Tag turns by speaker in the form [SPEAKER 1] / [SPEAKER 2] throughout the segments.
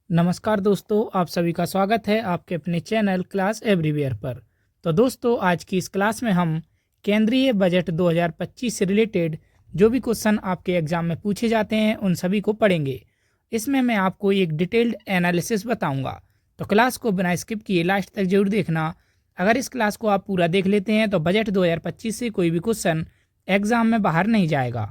[SPEAKER 1] नमस्कार दोस्तों, आप सभी का स्वागत है आपके अपने चैनल क्लास एवरीवेयर पर। तो दोस्तों, आज की इस क्लास में हम केंद्रीय बजट 2025 से रिलेटेड जो भी क्वेश्चन आपके एग्जाम में पूछे जाते हैं उन सभी को पढ़ेंगे। इसमें मैं आपको एक डिटेल्ड एनालिसिस बताऊंगा, तो क्लास को बिना स्किप किए लास्ट तक जरूर देखना। अगर इस क्लास को आप पूरा देख लेते हैं तो बजट 2025 से कोई भी क्वेश्चन एग्जाम में बाहर नहीं जाएगा।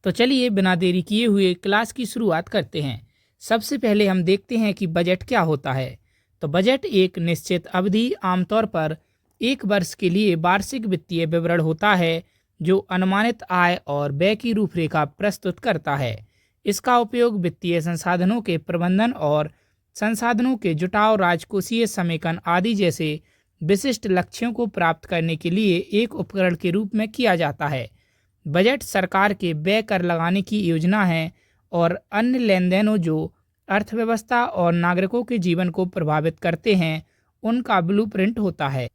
[SPEAKER 1] तो चलिए बिना देरी किए हुए क्लास की शुरुआत करते हैं। सबसे पहले हम देखते हैं कि बजट क्या होता है। तो बजट एक निश्चित अवधि, आमतौर पर एक वर्ष के लिए वार्षिक वित्तीय विवरण होता है जो अनुमानित आय और व्यय की रूपरेखा प्रस्तुत करता है। इसका उपयोग वित्तीय संसाधनों के प्रबंधन और संसाधनों के जुटाव, राजकोषीय समेकन आदि जैसे विशिष्ट लक्ष्यों को प्राप्त करने के लिए एक उपकरण के रूप में किया जाता है। बजट सरकार के व्यय कर लगाने की योजना है और अन्य लेन देनों जो अर्थव्यवस्था और नागरिकों के जीवन को प्रभावित करते हैं उनका ब्लूप्रिंट होता है।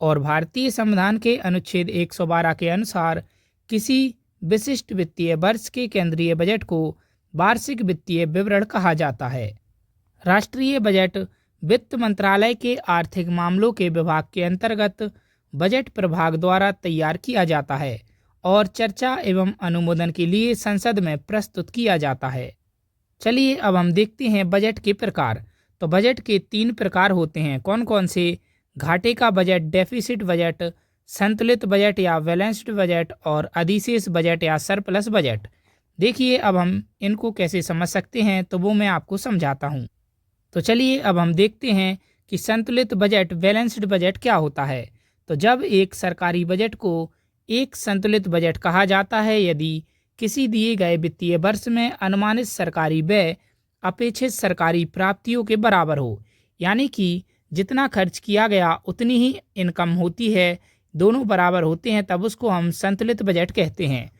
[SPEAKER 1] और भारतीय संविधान के अनुच्छेद 112 के अनुसार किसी विशिष्ट वित्तीय वर्ष के केंद्रीय बजट को वार्षिक वित्तीय विवरण कहा जाता है। राष्ट्रीय बजट वित्त मंत्रालय के आर्थिक मामलों के विभाग के अंतर्गत बजट प्रभाग द्वारा तैयार किया जाता है और चर्चा एवं अनुमोदन के लिए संसद में प्रस्तुत किया जाता है। चलिए अब हम देखते हैं बजट के प्रकार। तो बजट के 3 प्रकार होते हैं। कौन कौन से? घाटे का बजट, डेफिसिट बजट, संतुलित बजट या बैलेंस्ड बजट, और अधिशेष बजट या सरप्लस बजट। देखिए अब हम इनको कैसे समझ सकते हैं तो वो मैं आपको समझाता हूँ। तो चलिए अब हम देखते हैं कि संतुलित बजट, बैलेंस्ड बजट क्या होता है। तो जब एक सरकारी बजट को एक संतुलित बजट कहा जाता है यदि किसी दिए गए वित्तीय वर्ष में अनुमानित सरकारी व्यय अपेक्षित सरकारी प्राप्तियों के बराबर हो, यानी कि जितना खर्च किया गया उतनी ही इनकम होती है, दोनों बराबर होते हैं, तब उसको हम संतुलित बजट कहते हैं।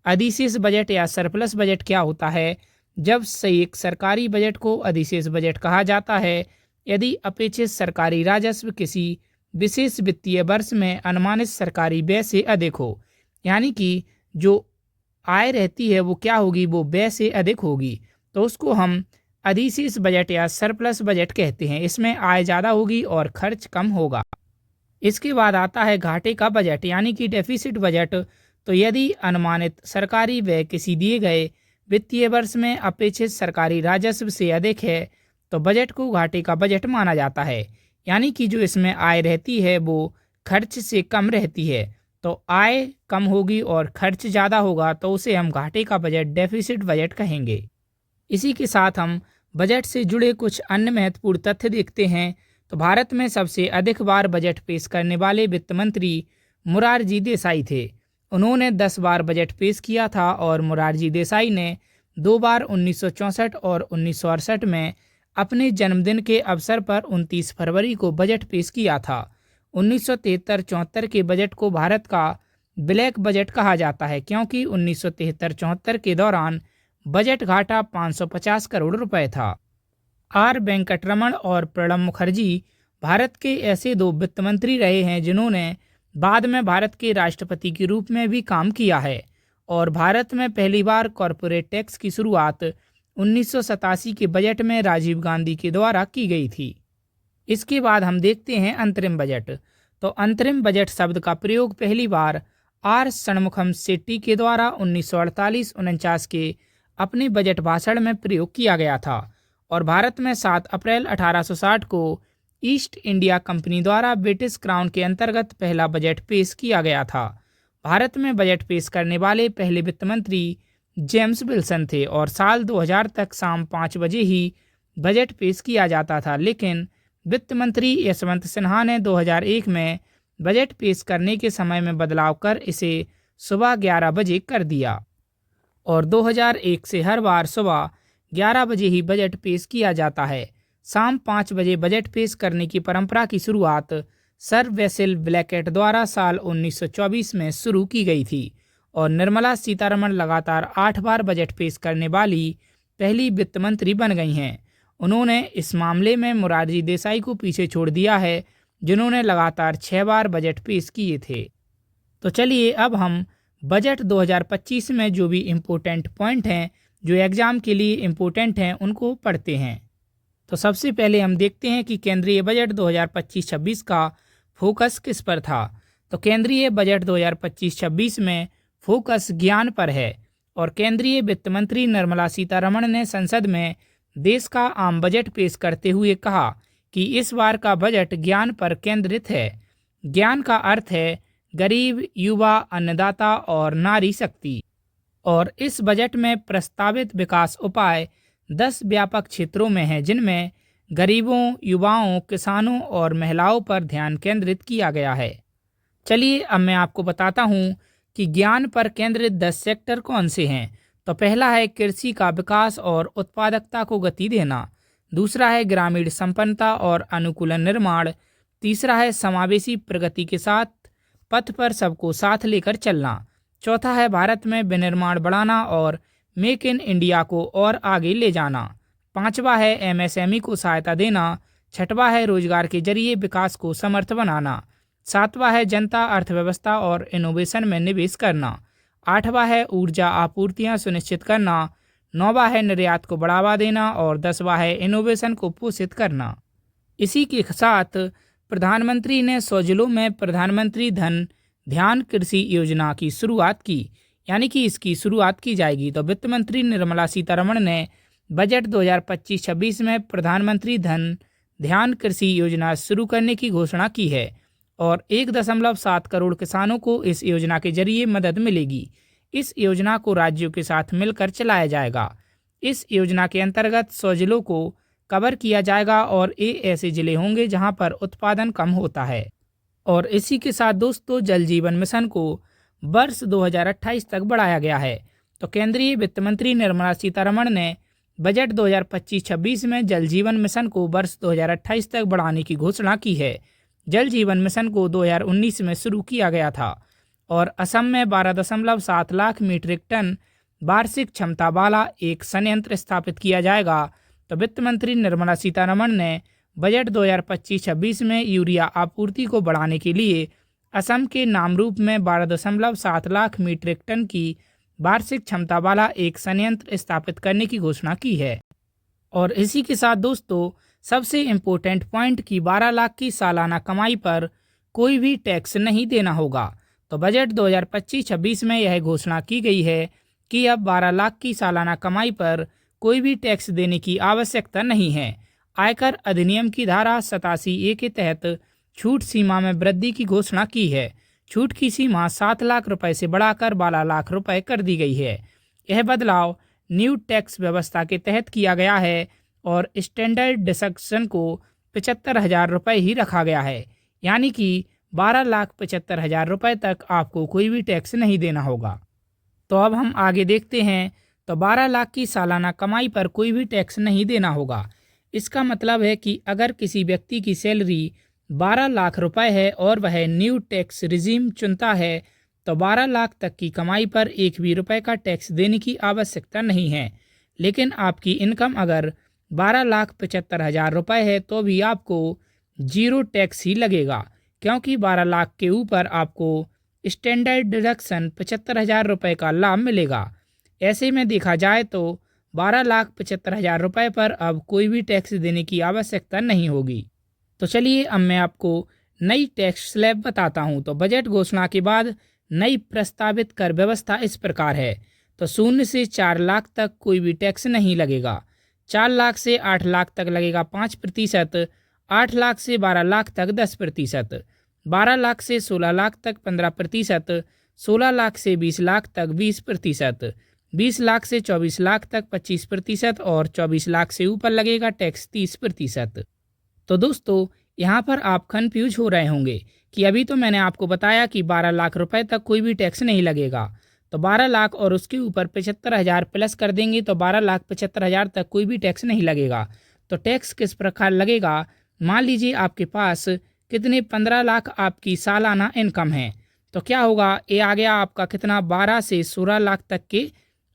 [SPEAKER 1] अधिशेष बजट या सरप्लस बजट क्या होता है? जब से एक सरकारी बजट को अधिशेष बजट कहा जाता है यदि अपेक्षित सरकारी राजस्व किसी विशेष वित्तीय वर्ष में अनुमानित सरकारी व्यय से अधिक हो, यानी कि जो आय रहती है वो क्या होगी, वो व्यय से अधिक होगी, तो उसको हम अधिशेष बजट या सरप्लस बजट कहते हैं। इसमें आय ज़्यादा होगी और खर्च कम होगा। इसके बाद आता है घाटे का बजट यानी कि डेफिसिट बजट। तो यदि अनुमानित सरकारी व्यय किसी दिए गए वित्तीय वर्ष में अपेक्षित सरकारी राजस्व से अधिक है तो बजट को घाटे का बजट माना जाता है, यानी कि जो इसमें आय रहती है वो खर्च से कम रहती है। तो आय कम होगी और खर्च ज़्यादा होगा तो उसे हम घाटे का बजट, डेफिसिट बजट कहेंगे। इसी के साथ हम बजट से जुड़े कुछ अन्य महत्वपूर्ण तथ्य देखते हैं। तो भारत में सबसे अधिक बार बजट पेश करने वाले वित्त मंत्री मोरारजी देसाई थे। उन्होंने 10 बार बजट पेश किया था और मोरारजी देसाई ने 2 बार 1964 और 1968 में अपने जन्मदिन के अवसर पर 29 फरवरी को बजट पेश किया था। 1973-74 के बजट को भारत का ब्लैक बजट कहा जाता है क्योंकि 1973-74 के दौरान बजट घाटा 550 करोड़ रुपए था। आर वेंकटरमण और प्रणब मुखर्जी भारत के ऐसे 2 वित्त मंत्री रहे हैं जिन्होंने बाद में भारत के राष्ट्रपति के रूप में भी काम किया है। और भारत में पहली बार कॉरपोरेट टैक्स की शुरुआत 1987 के बजट में राजीव गांधी के द्वारा की गई थी। इसके बाद हम देखते हैं अंतरिम बजट। तो अंतरिम बजट शब्द का प्रयोग पहली बार आर षणमुखम शेट्टी के द्वारा 1948-49 के अपने बजट भाषण में प्रयोग किया गया था और भारत में 7 अप्रैल 1860 को ईस्ट इंडिया कंपनी द्वारा ब्रिटिश क्राउन के अंतर्गत पहला बजट पेश किया गया था। भारत में बजट पेश करने वाले पहले वित्त मंत्री जेम्स विल्सन थे और साल 2000 तक शाम 5 बजे ही बजट पेश किया जाता था, लेकिन वित्त मंत्री यशवंत सिन्हा ने 2001 में बजट पेश करने के समय में बदलाव कर इसे सुबह 11 बजे कर दिया और 2001 से हर बार सुबह 11 बजे ही बजट पेश किया जाता है। शाम 5 बजे बजट पेश करने की परंपरा की शुरुआत सर वेसिल ब्लैकेट द्वारा साल 1924 में शुरू की गई थी और निर्मला सीतारमण लगातार 8 बार बजट पेश करने वाली पहली वित्त मंत्री बन गई हैं। उन्होंने इस मामले में मोरारजी देसाई को पीछे छोड़ दिया है जिन्होंने लगातार 6 बार बजट पेश किए थे। तो चलिए अब हम बजट 2025 में जो भी इम्पोर्टेंट पॉइंट हैं जो एग्ज़ाम के लिए इम्पोर्टेंट हैं उनको पढ़ते हैं। तो सबसे पहले हम देखते हैं कि केंद्रीय बजट 2025-26 का फोकस किस पर था। तो केंद्रीय बजट 2025-26 में फोकस ज्ञान पर है और केंद्रीय वित्त मंत्री निर्मला सीतारमण ने संसद में देश का आम बजट पेश करते हुए कहा कि इस बार का बजट ज्ञान पर केंद्रित है। ज्ञान का अर्थ है गरीब, युवा, अन्नदाता और नारी शक्ति। और इस बजट में प्रस्तावित विकास उपाय 10 व्यापक क्षेत्रों में हैं, जिनमें गरीबों, युवाओं, किसानों और महिलाओं पर ध्यान केंद्रित किया गया है। चलिए अब मैं आपको बताता हूँ कि ज्ञान पर केंद्रित 10 सेक्टर कौन से हैं। तो पहला है कृषि का विकास और उत्पादकता को गति देना। दूसरा है ग्रामीण संपन्नता और अनुकूलन निर्माण। तीसरा है समावेशी प्रगति के साथ पथ पर सबको साथ लेकर चलना। चौथा है भारत में विनिर्माण बढ़ाना और मेक इन इंडिया को और आगे ले जाना। पांचवा है एमएसएमई को सहायता देना। छठवां है रोजगार के जरिए विकास को समर्थ बनाना। सातवां है जनता अर्थव्यवस्था और इनोवेशन में निवेश करना। आठवां है ऊर्जा आपूर्तियां सुनिश्चित करना। नौवां है निर्यात को बढ़ावा देना और 10वां है इनोवेशन को पोषित करना। इसी के साथ प्रधानमंत्री ने 100 जिलों में प्रधानमंत्री धन ध्यान कृषि योजना की शुरुआत की, यानी कि इसकी शुरुआत की जाएगी। तो वित्त मंत्री निर्मला सीतारमण ने बजट 2025-26 में प्रधानमंत्री धन ध्यान कृषि योजना शुरू करने की घोषणा की है और 1.7 करोड़ किसानों को इस योजना के जरिए मदद मिलेगी। इस योजना को राज्यों के साथ मिलकर चलाया जाएगा। इस योजना के अंतर्गत 100 जिलों को कवर किया जाएगा और ये ऐसे जिले होंगे जहां पर उत्पादन कम होता है। और इसी के साथ दोस्तों जल जीवन मिशन को वर्ष 2028 तक बढ़ाया गया है। तो केंद्रीय वित्त मंत्री निर्मला सीतारमण ने बजट 2025-26 में जल जीवन मिशन को वर्ष 2028 तक बढ़ाने की घोषणा की है। जल जीवन मिशन को 2019 में शुरू किया गया था और असम में 12.7 लाख मीट्रिक टन वार्षिक क्षमता वाला एक संयंत्र स्थापित किया जाएगा। तो वित्त मंत्री निर्मला सीतारमण ने बजट 2025-26 में यूरिया आपूर्ति को बढ़ाने के लिए असम के नामरूप में 12.7 लाख मीट्रिक टन की वार्षिक क्षमता वाला एक संयंत्र स्थापित करने की घोषणा की है। और इसी के साथ दोस्तों सबसे इम्पोर्टेंट पॉइंट कि 12 लाख की सालाना कमाई पर कोई भी टैक्स नहीं देना होगा। तो बजट 2025-26 में यह घोषणा की गई है कि अब 12 लाख की सालाना कमाई पर कोई भी टैक्स देने की आवश्यकता नहीं है। आयकर अधिनियम की धारा 87A के तहत छूट सीमा में वृद्धि की घोषणा की है। छूट की सीमा 7 लाख रुपए से बढ़ाकर 12 लाख रुपए कर दी गई है। यह बदलाव न्यू टैक्स व्यवस्था के तहत किया गया है और स्टैंडर्ड डिडक्शन को 75,000 रुपये ही रखा गया है, यानी कि 12,75,000 रुपये तक आपको कोई भी टैक्स नहीं देना होगा। तो अब हम आगे देखते हैं। तो 12 लाख की सालाना कमाई पर कोई भी टैक्स नहीं देना होगा। इसका मतलब है कि अगर किसी व्यक्ति की सैलरी 12 लाख रुपए है और वह न्यू टैक्स रिजीम चुनता है तो 12 लाख तक की कमाई पर एक भी रुपए का टैक्स देने की आवश्यकता नहीं है। लेकिन आपकी इनकम अगर 12,75,000 रुपये है तो भी आपको 0 टैक्स ही लगेगा, क्योंकि 12 लाख के ऊपर आपको स्टैंडर्ड डिडक्शन 75,000 रुपये का लाभ मिलेगा। ऐसे में देखा जाए तो 12,75,000 रुपये पर अब कोई भी टैक्स देने की आवश्यकता नहीं होगी। तो चलिए अब मैं आपको नई टैक्स स्लैब बताता हूँ। तो बजट घोषणा के बाद नई प्रस्तावित कर व्यवस्था इस प्रकार है। तो 0 से 4 लाख तक कोई भी टैक्स नहीं लगेगा। 4 लाख से 8 लाख तक लगेगा 5%, 8 लाख से 12 लाख तक 10%, 12 लाख से 16 लाख तक 15%, 16 लाख से 20 लाख तक 20%, 20 लाख से 24 लाख तक 25% और 24 लाख से ऊपर लगेगा टैक्स 30%। तो दोस्तों यहाँ पर आप कन्फ्यूज हो रहे होंगे कि अभी तो मैंने आपको बताया कि 12 लाख रुपए तक कोई भी टैक्स नहीं लगेगा। तो 12 लाख और उसके ऊपर 75,000 प्लस कर देंगे तो 12,75,000 तक कोई भी टैक्स नहीं लगेगा। तो टैक्स किस प्रकार लगेगा, मान लीजिए आपके पास कितने 15 लाख आपकी सालाना इनकम है तो क्या होगा, ये आ गया आपका कितना 12 से 16 लाख तक के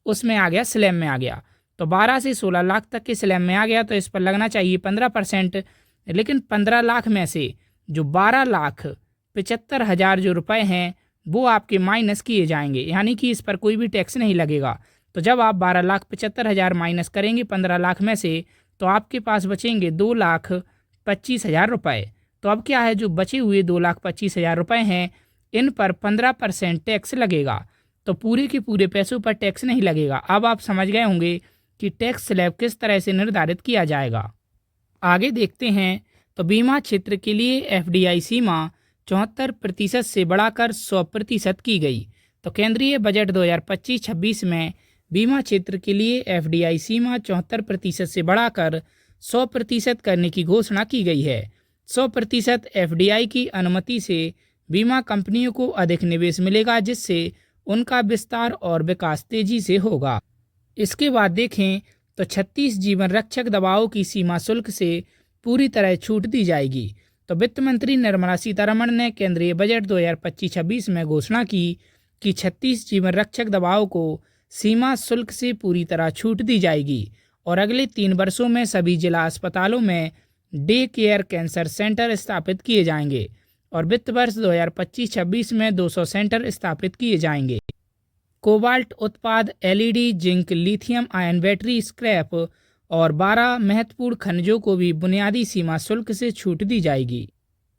[SPEAKER 1] उसमें आ गया, स्लैब में आ गया। तो 12 से 16 लाख तक के स्लैब में आ गया तो इस पर लगना चाहिए 15%। लेकिन 15 लाख में से जो 12,75,000 जो रुपए हैं वो आपके माइनस किए जाएंगे, यानी कि इस पर कोई भी टैक्स नहीं लगेगा। तो जब आप 12,75,000 माइनस करेंगे 15 लाख में से तो आपके पास बचेंगे 2,25,000 रुपये। तो अब क्या है, जो बचे हुए 2,25,000 रुपये हैं, इन पर 15% टैक्स लगेगा। तो पूरे के पूरे पैसों पर टैक्स नहीं लगेगा। अब आप समझ गए होंगे कि टैक्स स्लैब किस तरह से निर्धारित किया जाएगा। आगे देखते हैं। तो बीमा क्षेत्र के लिए एफडीआई सीमा 74% से बढ़ाकर 100% की गई। तो केंद्रीय बजट 2025-26 में बीमा क्षेत्र के लिए एफडीआई सीमा 74% से बढ़ाकर 100% करने की घोषणा की गई है। 100% एफडीआई की अनुमति से बीमा कंपनियों को अधिक निवेश मिलेगा, जिससे उनका विस्तार और विकास तेजी से होगा। इसके बाद देखें तो 36 जीवन रक्षक दवाओं की सीमा शुल्क से पूरी तरह छूट दी जाएगी। तो वित्त मंत्री निर्मला सीतारमण ने केंद्रीय बजट 2025-26 में घोषणा की कि 36 जीवन रक्षक दवाओं को सीमा शुल्क से पूरी तरह छूट दी जाएगी और अगले 3 वर्षों में सभी जिला अस्पतालों में डे केयर कैंसर सेंटर स्थापित किए जाएंगे और वित्त वर्ष 2025-26 में 200 सेंटर स्थापित किए जाएंगे। कोबाल्ट उत्पाद, LED, zinc, lithium ion battery, scrap और 12 महत्वपूर्ण खनिजों को भी बुनियादी सीमा शुल्क से छूट दी जाएगी।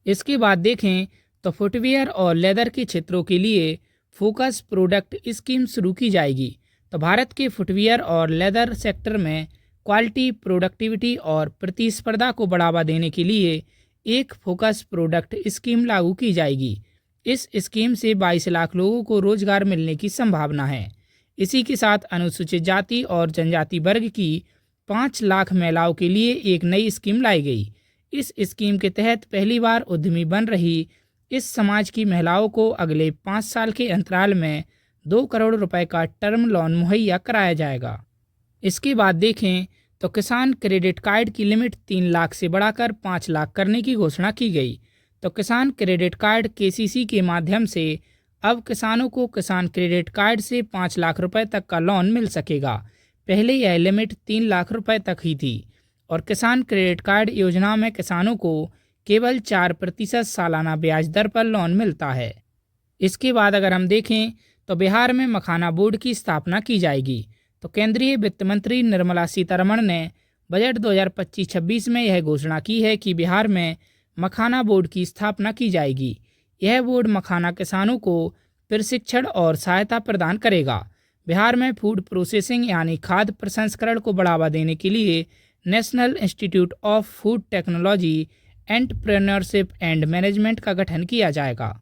[SPEAKER 1] इसके बाद देखें तो फुटवियर और लेदर के क्षेत्रों के लिए फोकस प्रोडक्ट स्कीम शुरू की जाएगी। तो भारत के फुटवियर और लेदर सेक्टर में क्वालिटी, प्रोडक्टिविटी और प्रतिस्पर्धा को बढ़ावा देने के लिए एक फोकस प्रोडक्ट स्कीम लागू की जाएगी। इस स्कीम से 22 लाख लोगों को रोजगार मिलने की संभावना है। इसी के साथ अनुसूचित जाति और जनजाति वर्ग की 5 लाख महिलाओं के लिए एक नई स्कीम लाई गई। इस स्कीम के तहत पहली बार उद्यमी बन रही इस समाज की महिलाओं को अगले 5 साल के अंतराल में 2 करोड़ रुपए का टर्म लोन मुहैया कराया जाएगा। इसके बाद देखें तो किसान क्रेडिट कार्ड की लिमिट 3 लाख से बढ़ाकर 5 लाख करने की घोषणा की गई। तो किसान क्रेडिट कार्ड केसीसी के माध्यम से अब किसानों को किसान क्रेडिट कार्ड से 5 लाख रुपए तक का लोन मिल सकेगा। पहले यह लिमिट 3 लाख रुपए तक ही थी और किसान क्रेडिट कार्ड योजना में किसानों को केवल 4% सालाना ब्याज दर पर लोन मिलता है। इसके बाद अगर हम देखें तो बिहार में मखाना बोर्ड की स्थापना की जाएगी। तो केंद्रीय वित्त मंत्री निर्मला सीतारमण ने बजट 2025-26 में यह घोषणा की है कि बिहार में मखाना बोर्ड की स्थापना की जाएगी। यह बोर्ड मखाना किसानों को प्रशिक्षण और सहायता प्रदान करेगा। बिहार में फूड प्रोसेसिंग यानी खाद्य प्रसंस्करण को बढ़ावा देने के लिए national institute of food technology, entrepreneurship and management का गठन किया जाएगा।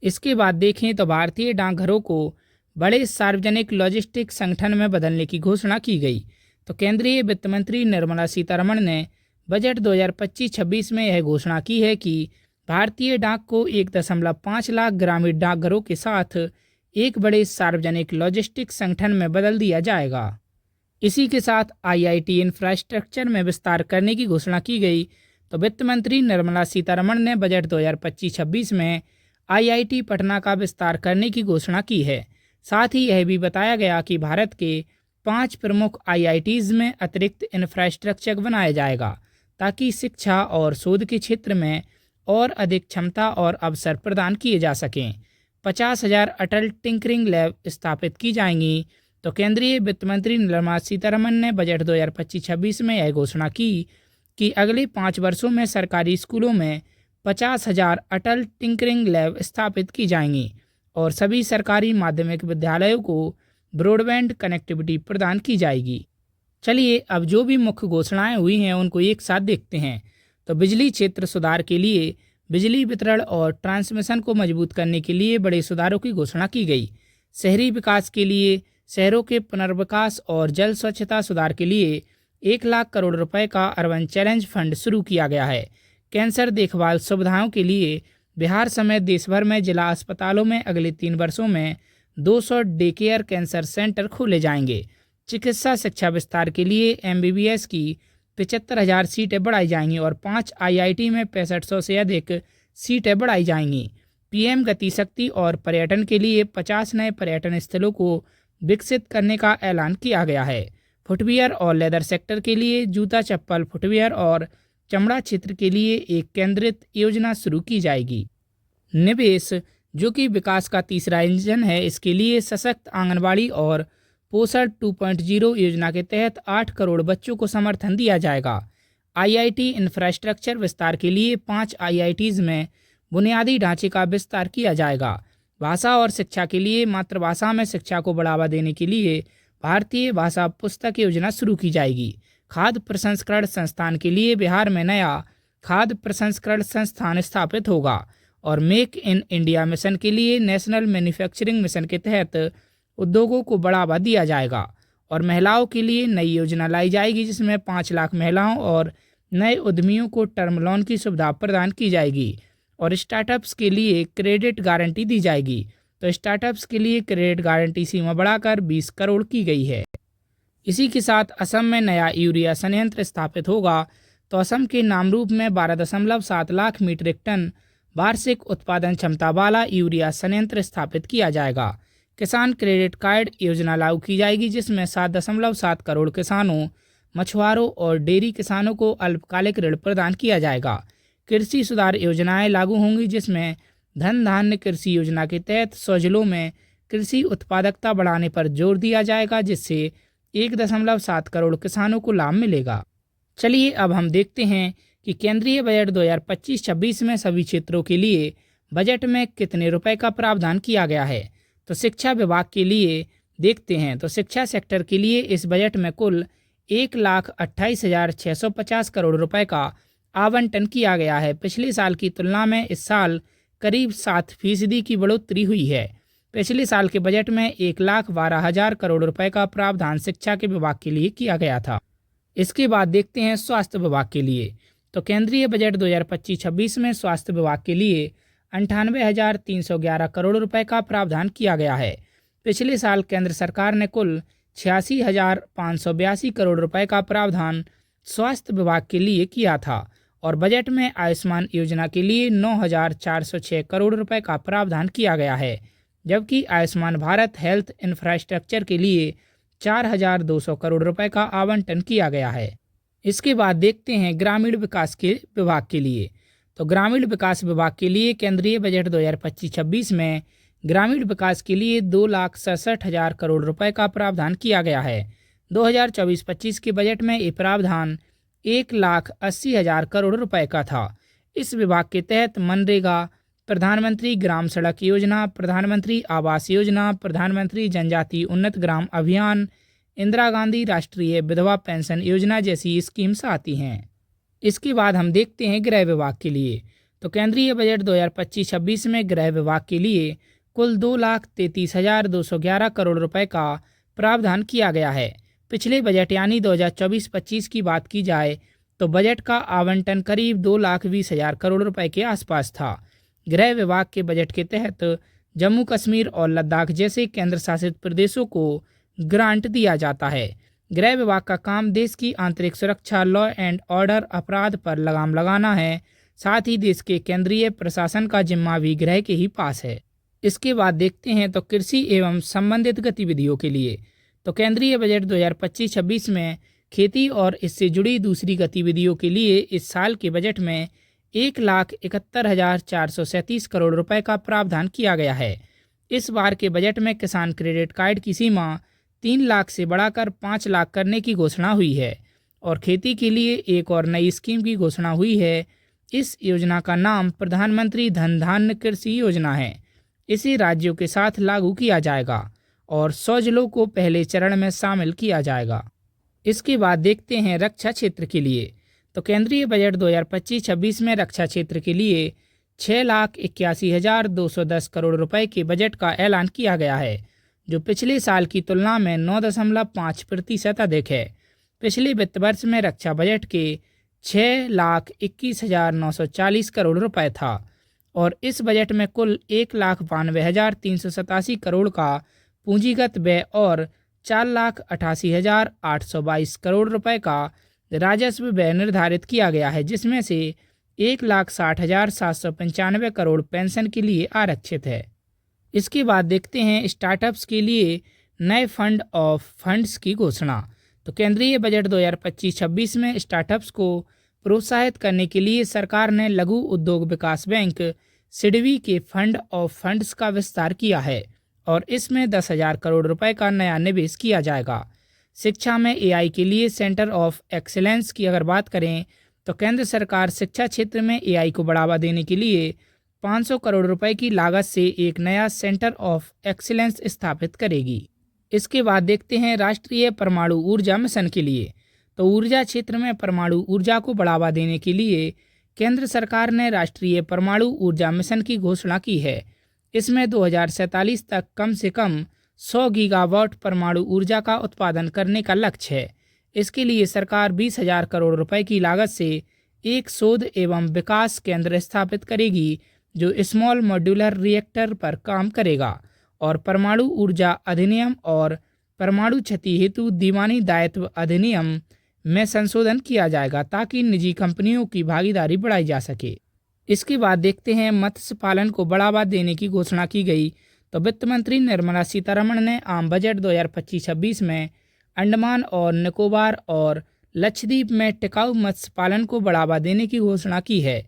[SPEAKER 1] इसके बाद देखें तो भारतीय डाकघरों को बड़े सार्वजनिक लॉजिस्टिक संगठन में बदलने की घोषणा की गई। तो केंद्रीय वित्त मंत्री निर्मला सीतारमण ने बजट 2025-26 में यह घोषणा की है कि भारतीय डाक को 1.5 लाख ग्रामीण डाकघरों के साथ एक बड़े सार्वजनिक लॉजिस्टिक संगठन में बदल दिया जाएगा। इसी के साथ आईआईटी इंफ्रास्ट्रक्चर में विस्तार करने की घोषणा की गई। तो वित्त मंत्री निर्मला सीतारमण ने बजट 2025-26 में आईआईटी पटना का विस्तार करने की घोषणा की है। साथ ही यह भी बताया गया कि भारत के 5 प्रमुख आईआईटीज में अतिरिक्त इंफ्रास्ट्रक्चर बनाया जाएगा ताकि शिक्षा और शोध के क्षेत्र में और अधिक क्षमता और अवसर प्रदान किए जा सकें। 50,000 अटल टिंकरिंग लैब स्थापित की जाएंगी। तो केंद्रीय वित्त मंत्री निर्मला सीतारमण ने बजट 2025-26 में यह घोषणा की कि अगले 5 वर्षों में सरकारी स्कूलों में 50,000 अटल टिंकरिंग लैब स्थापित की जाएंगी और सभी सरकारी माध्यमिक विद्यालयों को ब्रॉडबैंड कनेक्टिविटी प्रदान की जाएगी। चलिए अब जो भी मुख्य घोषणाएं हुई हैं उनको एक साथ देखते हैं। तो बिजली क्षेत्र सुधार के लिए बिजली वितरण और ट्रांसमिशन को मजबूत करने के लिए बड़े सुधारों की घोषणा की गई। शहरी विकास के लिए शहरों के पुनर्विकास और जल स्वच्छता सुधार के लिए 1 लाख करोड़ रुपए का अर्बन चैलेंज फंड शुरू किया गया है। कैंसर देखभाल सुविधाओं के लिए बिहार समेत देश भर में जिला अस्पतालों में अगले 3 वर्षों में 200 डे केयर कैंसर सेंटर खोले जाएंगे। चिकित्सा शिक्षा विस्तार के लिए एमबीबीएस की 75,000 सीटें बढ़ाई जाएंगी और 5 आईआईटी में 6500 से अधिक सीटें बढ़ाई जाएंगी। पीएम गति शक्ति और पर्यटन के लिए 50 नए पर्यटन स्थलों को विकसित करने का ऐलान किया गया है। फुटवियर और लेदर सेक्टर के लिए जूता, चप्पल, फुटवियर और चमड़ा क्षेत्र के लिए एक केंद्रित योजना शुरू की जाएगी। निवेश, जो कि विकास का तीसरा इंजन है, इसके लिए सशक्त आंगनबाड़ी और पोषण 2.0 योजना के तहत 8 करोड़ बच्चों को समर्थन दिया जाएगा। आईआईटी इंफ्रास्ट्रक्चर विस्तार के लिए 5 आईआईटीज में बुनियादी ढांचे का विस्तार किया जाएगा। भाषा और शिक्षा के लिए मातृभाषा में शिक्षा को बढ़ावा देने के लिए भारतीय भाषा पुस्तक योजना शुरू की जाएगी। खाद्य प्रसंस्करण संस्थान के लिए बिहार में नया खाद्य प्रसंस्करण संस्थान स्थापित होगा और मेक इन इंडिया मिशन के लिए नेशनल मैन्युफैक्चरिंग मिशन के तहत उद्योगों को बढ़ावा दिया जाएगा। और महिलाओं के लिए नई योजना लाई जाएगी जिसमें 5 लाख महिलाओं और नए उद्यमियों को टर्म लोन की सुविधा प्रदान की जाएगी। और स्टार्टअप्स के लिए क्रेडिट गारंटी दी जाएगी। तो स्टार्टअप्स के लिए क्रेडिट गारंटी सीमा बढ़ाकर 20 करोड़ की गई है। इसी के साथ असम में नया यूरिया संयंत्र स्थापित होगा। तो असम के नामरूप में 12.7 लाख मीट्रिक टन वार्षिक उत्पादन क्षमता वाला यूरिया संयंत्र स्थापित किया जाएगा। किसान क्रेडिट कार्ड योजना लागू की जाएगी जिसमें 7.7 करोड़ किसानों, मछुआरों और डेयरी किसानों को अल्पकालिक ऋण प्रदान किया जाएगा। कृषि सुधार योजनाएं लागू होंगी जिसमें धन धान्य कृषि योजना के तहत 100 जिलों में कृषि उत्पादकता बढ़ाने पर जोर दिया जाएगा जिससे 1.7 करोड़ किसानों को लाभ मिलेगा। चलिए अब हम देखते हैं कि केंद्रीय बजट 2025-26 में सभी क्षेत्रों के लिए बजट में कितने रुपए का प्रावधान किया गया है। तो शिक्षा विभाग के लिए देखते हैं। तो शिक्षा सेक्टर के लिए इस बजट में कुल 1,28,650 करोड़ रुपए का आवंटन किया गया है। पिछले साल की तुलना में इस साल करीब 7% की बढ़ोतरी हुई है। पिछले साल के बजट में 1,12,000 करोड़ रुपए का प्रावधान शिक्षा के विभाग के लिए किया गया था। इसके बाद देखते हैं स्वास्थ्य विभाग के लिए। तो केंद्रीय बजट 2025-26 में स्वास्थ्य विभाग के लिए 98,311 करोड़ रुपए का प्रावधान किया गया है। पिछले साल केंद्र सरकार ने कुल 86,582 करोड़ रुपए का प्रावधान स्वास्थ्य विभाग के लिए किया था और बजट में आयुष्मान योजना के लिए 9,406 करोड़ रुपए का प्रावधान किया गया है, जबकि आयुष्मान भारत हेल्थ इंफ्रास्ट्रक्चर के लिए 4,200 करोड़ रुपए का आवंटन किया गया है। इसके बाद देखते हैं ग्रामीण विकास के विभाग के लिए। तो ग्रामीण विकास विभाग के लिए केंद्रीय बजट 2025-26 में ग्रामीण विकास के लिए 2,67,000 करोड़ रुपए का प्रावधान किया गया है। 2024-25 के बजट में ये प्रावधान 1,80,000 करोड़ रुपए का था। इस विभाग के तहत मनरेगा, प्रधानमंत्री ग्राम सड़क योजना, प्रधानमंत्री आवास योजना, प्रधानमंत्री जनजाति उन्नत ग्राम अभियान, इंदिरा गांधी राष्ट्रीय विधवा पेंशन योजना जैसी स्कीम्स आती हैं। इसके बाद हम देखते हैं गृह विभाग के लिए। तो केंद्रीय बजट 2025-26 में गृह विभाग के लिए कुल 2,33,211 करोड़ रुपए का प्रावधान किया गया है। पिछले बजट यानी 2024-25 की बात की जाए तो बजट का आवंटन करीब 2,20,000 करोड़ रुपए के आसपास था। गृह विभाग के बजट के तहत जम्मू कश्मीर और लद्दाख जैसे केंद्र शासित प्रदेशों को ग्रांट दिया जाता है। गृह विभाग का काम देश की आंतरिक सुरक्षा, लॉ एंड ऑर्डर, अपराध पर लगाम लगाना है। साथ ही देश के केंद्रीय प्रशासन का जिम्मा भी गृह के ही पास है। इसके बाद देखते हैं तो कृषि एवं संबंधित गतिविधियों के लिए। तो केंद्रीय बजट 2025-26 में खेती और इससे जुड़ी दूसरी गतिविधियों के लिए इस साल के बजट में 1,71,437 करोड़ रुपए का प्रावधान किया गया है। इस बार के बजट में किसान क्रेडिट कार्ड की सीमा 3 लाख से बढ़ाकर 5 लाख करने की घोषणा हुई है और खेती के लिए एक और नई स्कीम की घोषणा हुई है। इस योजना का नाम प्रधानमंत्री धन धान्य कृषि योजना है। इसे राज्यों के साथ लागू किया जाएगा और 100 जिलों को पहले चरण में शामिल किया जाएगा। इसके बाद देखते हैं रक्षा क्षेत्र के लिए। तो केंद्रीय बजट 2025-26 में रक्षा क्षेत्र के लिए 6,81,210 करोड़ रुपए के बजट का ऐलान किया गया है, जो पिछले साल की तुलना में 9.5% अधिक है। पिछले वित्त वर्ष में रक्षा बजट के 6,21,940 करोड़ रुपए था और इस बजट में कुल 1,92,387 करोड़ का पूंजीगत व्यय और 4,88,822 करोड़ रुपए का राजस्व व्यय निर्धारित किया गया है, जिसमें से 1,60,795 करोड़ पेंशन के लिए आरक्षित है। इसके बाद देखते हैं स्टार्टअप्स के लिए नए फंड ऑफ फंड्स की घोषणा। तो केंद्रीय बजट 2025-26 में स्टार्टअप्स को प्रोत्साहित करने के लिए सरकार ने लघु उद्योग विकास बैंक सिडबी के फंड ऑफ फंड्स का विस्तार किया है और इसमें 10,000 करोड़ रुपए का नया निवेश किया जाएगा। शिक्षा में एआई के लिए सेंटर ऑफ एक्सीलेंस की अगर बात करें तो केंद्र सरकार शिक्षा क्षेत्र में एआई को बढ़ावा देने के लिए 500 करोड़ रुपए की लागत से एक नया सेंटर ऑफ एक्सीलेंस स्थापित करेगी। इसके बाद देखते हैं राष्ट्रीय परमाणु ऊर्जा मिशन के लिए। तो ऊर्जा क्षेत्र में परमाणु ऊर्जा को बढ़ावा देने के लिए केंद्र सरकार ने राष्ट्रीय परमाणु ऊर्जा मिशन की घोषणा की है। इसमें 2047 तक कम से कम 100 गीगावाट परमाणु ऊर्जा का उत्पादन करने का लक्ष्य है। इसके लिए सरकार 20,000 करोड़ रुपए की लागत से एक शोध एवं विकास केंद्र स्थापित करेगी जो स्मॉल मॉड्यूलर रिएक्टर पर काम करेगा और परमाणु ऊर्जा अधिनियम और परमाणु क्षति हेतु दीवानी दायित्व अधिनियम में संशोधन किया जाएगा ताकि निजी कंपनियों की भागीदारी बढ़ाई जा सके। इसके बाद देखते हैं मत्स्य पालन को बढ़ावा देने की घोषणा की गई। तो वित्त मंत्री निर्मला सीतारमण ने आम बजट 2025-26 में अंडमान और निकोबार और लक्षद्वीप में टिकाऊ मत्स्य पालन को बढ़ावा देने की घोषणा की है।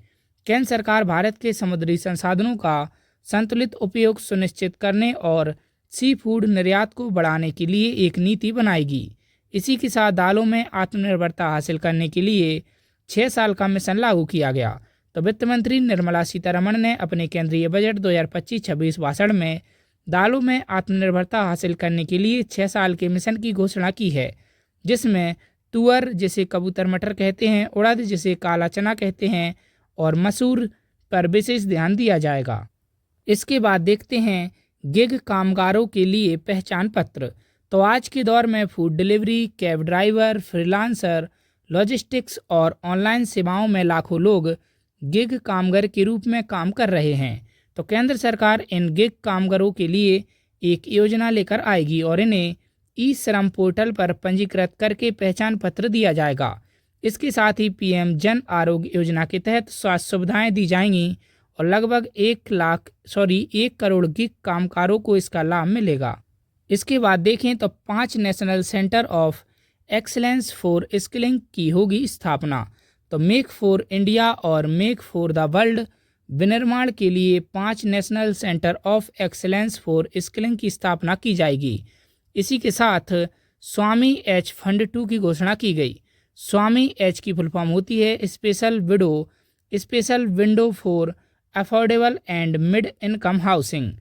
[SPEAKER 1] केंद्र सरकार भारत के समुद्री संसाधनों का संतुलित उपयोग सुनिश्चित करने और सी फूड निर्यात को बढ़ाने के लिए एक नीति बनाएगी। इसी के साथ दालों में आत्मनिर्भरता हासिल करने के लिए 6 साल का मिशन लागू किया गया। तो वित्त मंत्री निर्मला सीतारमण ने अपने केंद्रीय बजट 2025-26 भाषण में दालों में आत्मनिर्भरता हासिल करने के लिए 6 साल के मिशन की घोषणा की है, जिसमें तुअर जिसे कबूतर मटर कहते हैं, उड़द जिसे काला चना कहते हैं और मसूर पर विशेष ध्यान दिया जाएगा। इसके बाद देखते हैं गिग कामगारों के लिए पहचान पत्र। तो आज के दौर में food delivery, cab driver, freelancer, logistics और ऑनलाइन सेवाओं में लाखों लोग गिग कामगार के रूप में काम कर रहे हैं। तो केंद्र सरकार इन गिग कामगारों के लिए एक योजना लेकर आएगी और इन्हें ई श्रम पोर्टल पर पंजीकृत करके पहचान पत्र दिया जाएगा। इसके साथ ही पीएम जन आरोग्य योजना के तहत स्वास्थ्य सुविधाएं दी जाएंगी और लगभग 1 करोड़ गिग कामगारों को इसका लाभ मिलेगा। इसके बाद देखें तो 5 national centre of excellence for skilling की होगी स्थापना। तो मेक फॉर इंडिया और मेक फॉर द वर्ल्ड विनिर्माण के लिए 5 national centre of excellence for skilling की स्थापना की जाएगी। इसी के साथ स्वामी एच फंड 2 की घोषणा की गई। स्वामी एच की फुल फॉर्म होती है special window for affordable and mid income housing.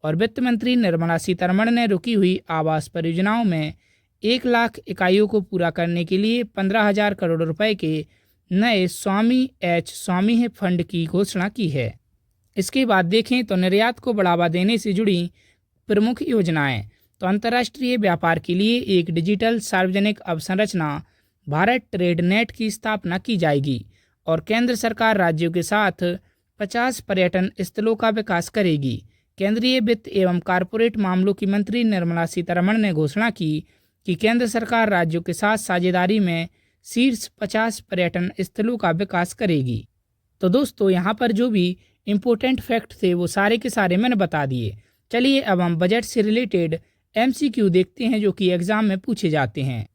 [SPEAKER 1] और वित्त मंत्री निर्मला सीतारमण ने रुकी हुई आवास परियोजनाओं में 1 लाख इकाइयों को पूरा करने के लिए 15,000 करोड़ रुपए के नए स्वामी फंड की घोषणा की है। इसके बाद देखें तो निर्यात को बढ़ावा देने से जुड़ी प्रमुख योजनाएं। तो अंतर्राष्ट्रीय व्यापार के लिए एक डिजिटल सार्वजनिक अवसंरचना भारत ट्रेड नेट की स्थापना की जाएगी और केंद्र सरकार राज्यों के साथ 50 पर्यटन स्थलों का विकास करेगी। केंद्रीय वित्त एवं कारपोरेट मामलों की मंत्री निर्मला सीतारमण ने घोषणा की कि केंद्र सरकार राज्यों के साथ साझेदारी में शीर्ष 50 पर्यटन स्थलों का विकास करेगी। तो दोस्तों यहाँ पर जो भी इम्पोर्टेंट फैक्ट थे वो सारे के सारे मैंने बता दिए। चलिए अब हम बजट से रिलेटेड MCQ देखते हैं जो कि एग्जाम में पूछे जाते हैं।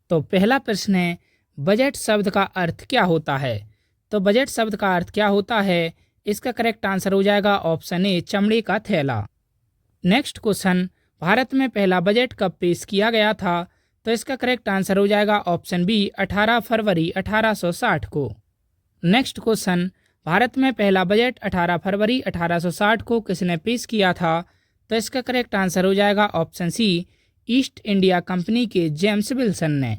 [SPEAKER 1] तो पहला प्रश्न है बजट शब्द का अर्थ क्या होता है। तो बजट शब्द का अर्थ क्या होता है, इसका करेक्ट आंसर हो जाएगा ऑप्शन ए चमड़े का थैला। नेक्स्ट क्वेश्चन भारत में पहला बजट कब पेश किया गया था। तो इसका करेक्ट आंसर हो जाएगा ऑप्शन बी 18 फरवरी 1860 को। नेक्स्ट क्वेश्चन भारत में पहला बजट 18 फरवरी 1860 को किसने पेश किया था। तो इसका करेक्ट आंसर हो जाएगा option C East India Company के जेम्स विल्सन ने।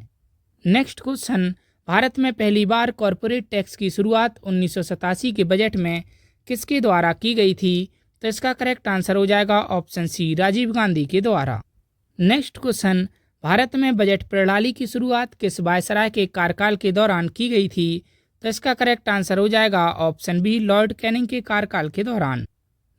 [SPEAKER 1] नेक्स्ट क्वेश्चन भारत में पहली बार कॉरपोरेट टैक्स की शुरुआत 1987 के बजट में किसके द्वारा की गई थी। तो इसका करेक्ट आंसर हो जाएगा ऑप्शन सी राजीव गांधी के द्वारा। नेक्स्ट क्वेश्चन भारत में बजट प्रणाली की शुरुआत किस वायसराय के कार्यकाल के दौरान की गई थी। तो इसका करेक्ट आंसर हो जाएगा ऑप्शन बी लॉर्ड कैनिंग के कार्यकाल के दौरान।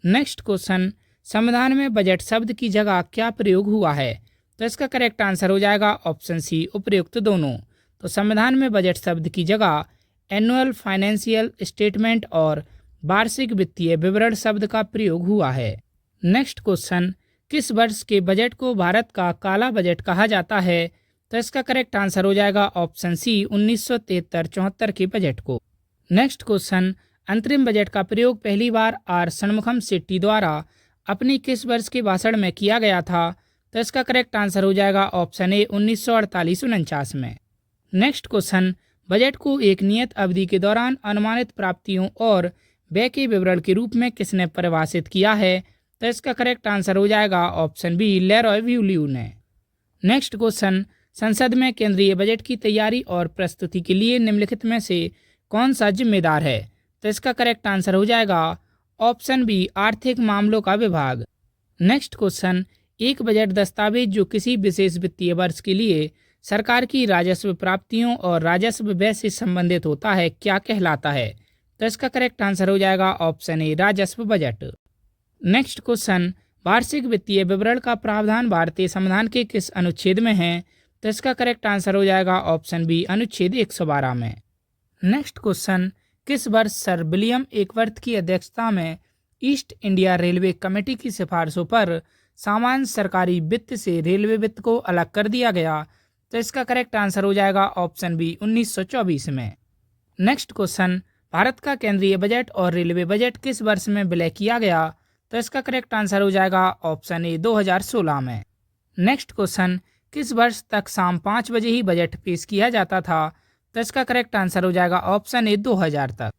[SPEAKER 1] नेक्स्ट क्वेश्चन संविधान में बजट शब्द की जगह क्या प्रयोग हुआ है। तो इसका करेक्ट आंसर हो जाएगा ऑप्शन सी उपयुक्त दोनों। तो संविधान में बजट शब्द की जगह एनुअल फाइनेंशियल स्टेटमेंट और वार्षिक वित्तीय विवरण शब्द का प्रयोग हुआ है। नेक्स्ट क्वेश्चन किस वर्ष के बजट को भारत का काला बजट कहा जाता है। तो इसका करेक्ट आंसर हो जाएगा ऑप्शन सी 1973-74 के बजट को। नेक्स्ट क्वेश्चन अंतरिम बजट का प्रयोग पहली बार आर षणमुखम शेट्टी द्वारा अपनी किस वर्ष के भाषण में किया गया था? तो इसका करेक्ट आंसर हो जाएगा ऑप्शन ए 1948-49 में। नेक्स्ट क्वेश्चन, बजट को एक नियत अवधि के दौरान अनुमानित प्राप्तियों और व्यय के विवरण के रूप में किसने परिभाषित किया है? तो इसका करेक्ट आंसर हो जाएगा ऑप्शन बी लेरॉय ब्यूलियू ने। नेक्स्ट क्वेश्चन, संसद में केंद्रीय बजट की तैयारी और प्रस्तुति के लिए निम्नलिखित में से कौन सा जिम्मेदार है? तो इसका करेक्ट आंसर हो जाएगा ऑप्शन बी आर्थिक मामलों का विभाग। नेक्स्ट क्वेश्चन, एक बजट दस्तावेज जो किसी विशेष वित्तीय वर्ष के लिए सरकार की राजस्व प्राप्तियों और राजस्व व्यय से संबंधित होता है क्या कहलाता है? तो इसका करेक्ट आंसर हो जाएगा ऑप्शन ए राजस्व बजट। नेक्स्ट क्वेश्चन, वार्षिक वित्तीय विवरण का प्रावधान भारतीय संविधान के किस अनुच्छेद में है? तो इसका करेक्ट आंसर हो जाएगा ऑप्शन बी अनुच्छेद 112 में। नेक्स्ट क्वेश्चन, किस वर्ष सर विलियम एकवर्थ की अध्यक्षता में ईस्ट इंडिया रेलवे कमेटी की सिफारिशों पर सामान्य सरकारी वित्त से रेलवे वित्त को अलग कर दिया गया? तो इसका करेक्ट आंसर हो जाएगा ऑप्शन बी 1924 में। नेक्स्ट क्वेश्चन, भारत का केंद्रीय बजट और रेलवे बजट किस वर्ष में विलय किया गया? तो इसका करेक्ट आंसर हो जाएगा ऑप्शन ए 2016 में। नेक्स्ट क्वेश्चन, किस वर्ष तक शाम 5 बजे ही बजट पेश किया जाता था? तो इसका करेक्ट आंसर हो जाएगा ऑप्शन ए 2000 तक।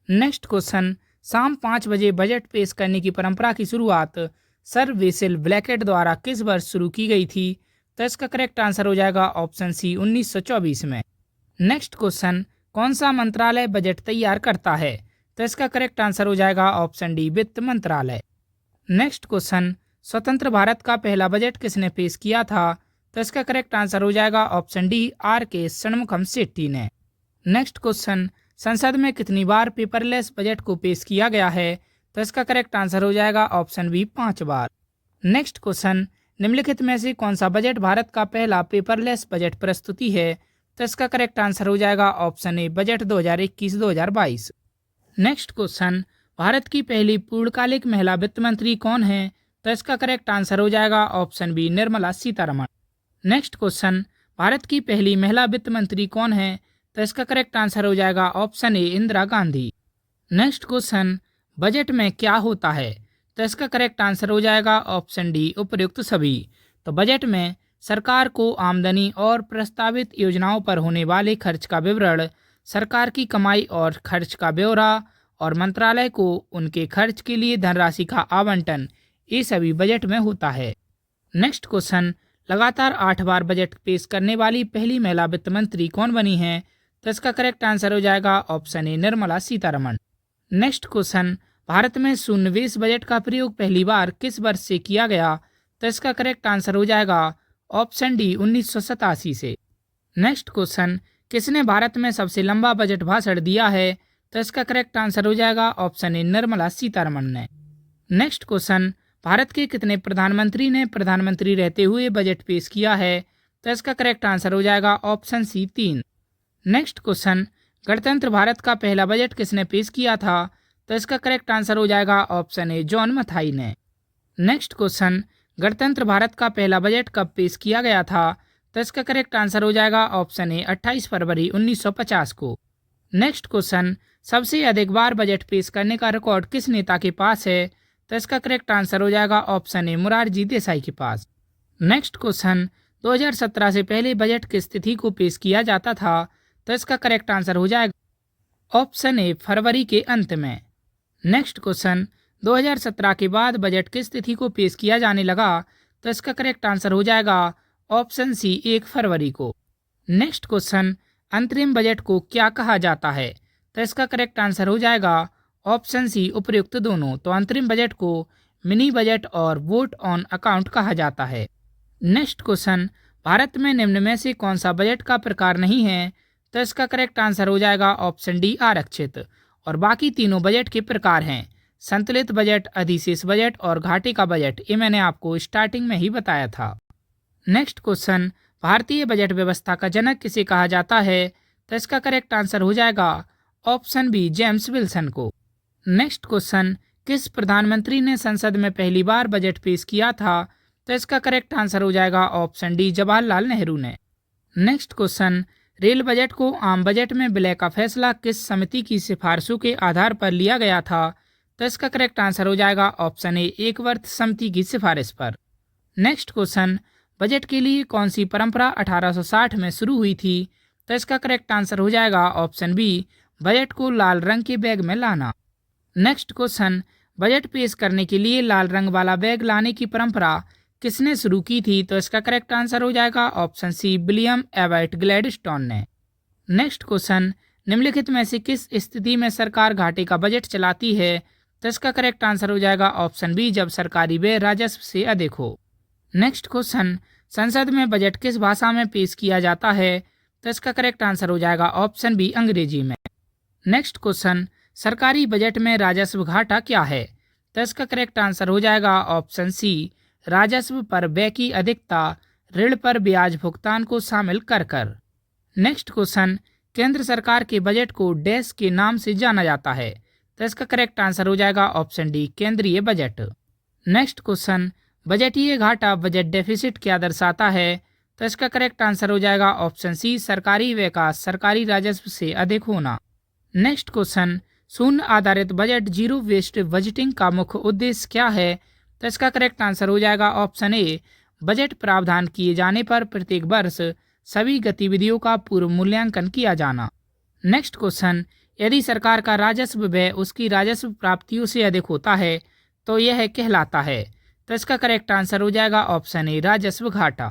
[SPEAKER 1] नेक्स्ट क्वेश्चन, शाम 5 बजे बजट पेश करने की परंपरा की शुरुआत सर वेसिल ब्लैकेट द्वारा किस वर्ष शुरू की गई थी? तो इसका करेक्ट आंसर हो जाएगा ऑप्शन सी 1924 में। नेक्स्ट क्वेश्चन, कौन सा मंत्रालय बजट तैयार करता है? तो इसका करेक्ट आंसर हो जाएगा ऑप्शन डी वित्त मंत्रालय। नेक्स्ट क्वेश्चन, स्वतंत्र भारत का पहला बजट किसने पेश किया था? तो इसका करेक्ट आंसर हो जाएगा ऑप्शन डी आर के षणमुखम शेट्टी ने। नेक्स्ट क्वेश्चन, संसद में कितनी बार पेपरलेस बजट को पेश किया गया है? तो इसका करेक्ट आंसर हो जाएगा ऑप्शन बी 5 बार। नेक्स्ट क्वेश्चन, निम्नलिखित में से कौन सा बजट भारत का पहला पेपरलेस बजट प्रस्तुति है? तो इसका करेक्ट आंसर हो जाएगा option A budget 2021-2022। Next question, Bharat की पहली पूर्णकालिक महिला वित्त मंत्री कौन है? तो इसका करेक्ट आंसर हो जाएगा option B Nirmala Sitharaman. Next question, Bharat की पहली महिला वित्त मंत्री कौन है? तो इसका करेक्ट आंसर हो जाएगा option A Indira Gandhi. Next question, budget में क्या होता है? तो इसका करेक्ट आंसर हो जाएगा ऑप्शन डी उपर्युक्त सभी। तो बजट में सरकार को आमदनी और प्रस्तावित योजनाओं पर होने वाले खर्च का विवरण, सरकार की कमाई और खर्च का ब्यौरा और मंत्रालय को उनके खर्च के लिए धनराशि का आवंटन, ये सभी बजट में होता है। नेक्स्ट क्वेश्चन, लगातार 8 बार बजट पेश करने वाली पहली महिला वित्त मंत्री कौन बनी है? तो इसका करेक्ट आंसर हो जाएगा option A Nirmala Sitharaman. Next question, Bharat में शून्यवेश बजट का प्रयोग पहली बार किस वर्ष से किया गया? तो इसका करेक्ट आंसर हो जाएगा ऑप्शन डी 1987 से। नेक्स्ट क्वेश्चन, किसने भारत में सबसे लंबा बजट भाषण दिया है? तो इसका करेक्ट आंसर हो जाएगा ऑप्शन ए निर्मला सीतारमण ने। नेक्स्ट क्वेश्चन, भारत के कितने प्रधानमंत्री ने प्रधानमंत्री रहते हुए बजट पेश किया है? तो इसका करेक्ट आंसर हो जाएगा ऑप्शन सी 3। नेक्स्ट क्वेश्चन, गणतंत्र भारत का पहला बजट किसने पेश किया था? तो इसका करेक्ट आंसर हो जाएगा ऑप्शन ए जॉन मथाई ने। नेक्स्ट क्वेश्चन, गणतंत्र भारत का पहला बजट कब पेश किया गया था? तो इसका करेक्ट आंसर हो जाएगा ऑप्शन ए 28 फरवरी 1950 को। नेक्स्ट क्वेश्चन, सबसे अधिक बार बजट पेश करने का रिकॉर्ड किस नेता के पास है? तो इसका करेक्ट आंसर हो जाएगा ऑप्शन ए मोरारजी देसाई के पास। नेक्स्ट क्वेश्चन, 2017 से पहले बजट की स्थिति को पेश किया जाता था? तो इसका करेक्ट आंसर हो जाएगा ऑप्शन ए फरवरी के अंत में। नेक्स्ट क्वेश्चन, 2017 के बाद बजट की स्थिति को पेश किया जाने लगा? तो इसका करेक्ट आंसर हो जाएगा ऑप्शन सी 1 फरवरी को। नेक्स्ट क्वेश्चन, अंतरिम बजट को क्या कहा जाता है? तो इसका करेक्ट आंसर हो जाएगा ऑप्शन सी उपर्युक्त दोनों। तो अंतरिम बजट को मिनी बजट और वोट ऑन अकाउंट कहा जाता है। नेक्स्ट क्वेश्चन, भारत में निम्न में से कौन सा बजट का प्रकार नहीं है? तो इसका करेक्ट आंसर हो जाएगा ऑप्शन डी आरक्षित। और बाकी तीनों बजट के प्रकार हैं संतुलित बजट, अधिशेष बजट और घाटे का बजट। ये मैंने आपको स्टार्टिंग में ही बताया था। नेक्स्ट क्वेश्चन, भारतीय बजट व्यवस्था का जनक किसे कहा जाता है? तो इसका करेक्ट आंसर हो जाएगा ऑप्शन बी जेम्स विल्सन को। नेक्स्ट क्वेश्चन, किस प्रधानमंत्री ने संसद में पहली बार बजट पेश किया था? तो इसका करेक्ट आंसर हो जाएगा ऑप्शन डी जवाहरलाल नेहरू ने। नेक्स्ट क्वेश्चन, रेल बजट को आम बजट में विलय का फैसला किस समिति की सिफारिशों के आधार पर लिया गया था? तो इसका करेक्ट आंसर हो जाएगा ऑप्शन ए, एक वर्ष समिति की सिफारिश पर। नेक्स्ट क्वेश्चन, बजट के लिए कौन सी परंपरा 1860 में शुरू हुई थी? तो इसका करेक्ट आंसर हो जाएगा ऑप्शन बी, बजट को लाल रंग के बैग में लाना। नेक्स्ट क्वेश्चन, बजट पेश करने के लिए लाल रंग वाला बैग लाने की परंपरा किसने शुरू की थी? तो इसका करेक्ट आंसर हो जाएगा option C, William Ewart Gladstone ने। नेक्स्ट क्वेश्चन, निम्नलिखित में से किस स्थिति में सरकार घाटे का बजट चलाती है? तो इसका करेक्ट आंसर हो जाएगा ऑप्शन बी, जब सरकारी व्यय राजस्व से अधिक हो। नेक्स्ट क्वेश्चन, संसद में बजट किस भाषा में पेश किया जाता है? तो इसका करेक्ट आंसर हो जाएगा ऑप्शन बी, अंग्रेजी में। नेक्स्ट क्वेश्चन, सरकारी बजट में राजस्व घाटा क्या है? तो इसका करेक्ट आंसर हो जाएगा ऑप्शन सी, राजस्व पर व्यय की अधिकता, ऋण पर ब्याज भुगतान को शामिल कर। नेक्स्ट क्वेश्चन, केंद्र सरकार के बजट को डैश के नाम से जाना जाता है? तो इसका करेक्ट आंसर हो जाएगा ऑप्शन डी, केंद्रीय बजट। नेक्स्ट क्वेश्चन, बजटीय घाटा बजट डेफिसिट क्या दर्शाता है? तो इसका करेक्ट आंसर हो जाएगा ऑप्शन सी, सरकारी व्यय का सरकारी राजस्व से अधिक होना। नेक्स्ट क्वेश्चन, शून्य आधारित बजट जीरो वेस्ट बजटिंग का मुख्य उद्देश्य क्या है? तो इसका करेक्ट आंसर हो जाएगा ऑप्शन ए, बजट प्रावधान किए जाने पर प्रत्येक वर्ष सभी गतिविधियों का पूर्व मूल्यांकन किया जाना। नेक्स्ट क्वेश्चन, यदि सरकार का राजस्व व्यय उसकी राजस्व प्राप्तियों से अधिक होता है तो यह कहलाता है? तो इसका करेक्ट आंसर हो जाएगा ऑप्शन ए, राजस्व घाटा।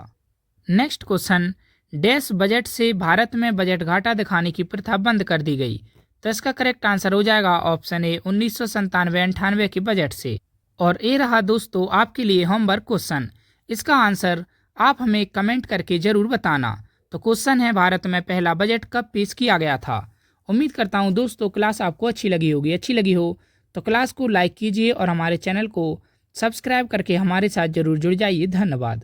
[SPEAKER 1] नेक्स्ट क्वेश्चन, डैश बजट से भारत में बजट घाटा दिखाने की प्रथा बंद कर दी गई? तो इसका करेक्ट आंसर हो जाएगा ऑप्शन ए, 1997-98 के बजट से। और ये रहा दोस्तों आपके लिए होमवर्क क्वेश्चन, इसका आंसर आप हमें कमेंट करके जरूर बताना। तो क्वेश्चन है, भारत में पहला बजट कब पेश किया गया था? उम्मीद करता हूँ दोस्तों क्लास आपको अच्छी लगी होगी। अच्छी लगी हो तो क्लास को लाइक कीजिए और हमारे चैनल को सब्सक्राइब करके हमारे साथ जरूर जुड़ जाइए। धन्यवाद।